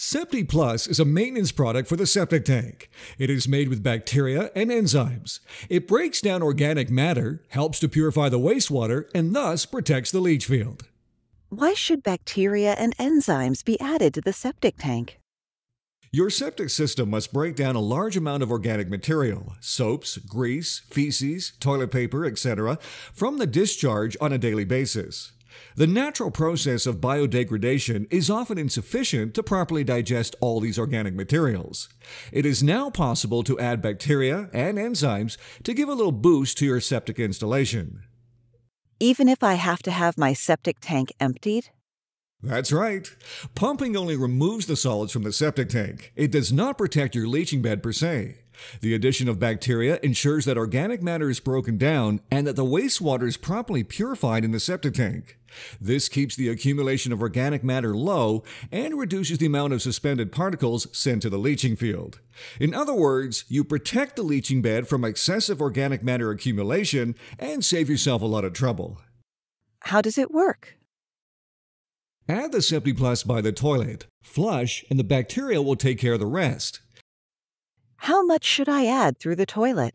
Septi Plus is a maintenance product for the septic tank. It is made with bacteria and enzymes. It breaks down organic matter, helps to purify the wastewater, and thus protects the leach field. Why should bacteria and enzymes be added to the septic tank? Your septic system must break down a large amount of organic material, soaps, grease, feces, toilet paper, etc., from the discharge on a daily basis. The natural process of biodegradation is often insufficient to properly digest all these organic materials. It is now possible to add bacteria and enzymes to give a little boost to your septic installation. Even if I have to have my septic tank emptied? That's right. Pumping only removes the solids from the septic tank. It does not protect your leaching bed per se. The addition of bacteria ensures that organic matter is broken down and that the wastewater is properly purified in the septic tank. This keeps the accumulation of organic matter low and reduces the amount of suspended particles sent to the leaching field. In other words, you protect the leaching bed from excessive organic matter accumulation and save yourself a lot of trouble. How does it work? Add the Septi Plus by the toilet, flush, and the bacteria will take care of the rest. How much should I add through the toilet?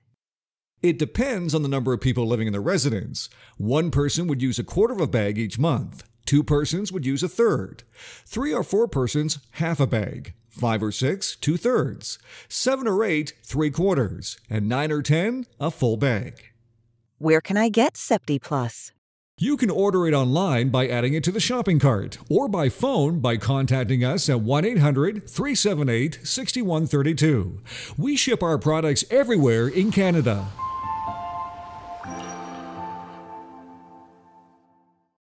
It depends on the number of people living in the residence. One person would use 1/4 of a bag each month. 2 persons would use 1/3. 3 or 4 persons, half a bag. 5 or 6, 2/3. 7 or 8, 3/4. And 9 or 10, a full bag. Where can I get Septi Plus? You can order it online by adding it to the shopping cart or by phone by contacting us at 1-800-378-6132. We ship our products everywhere in Canada.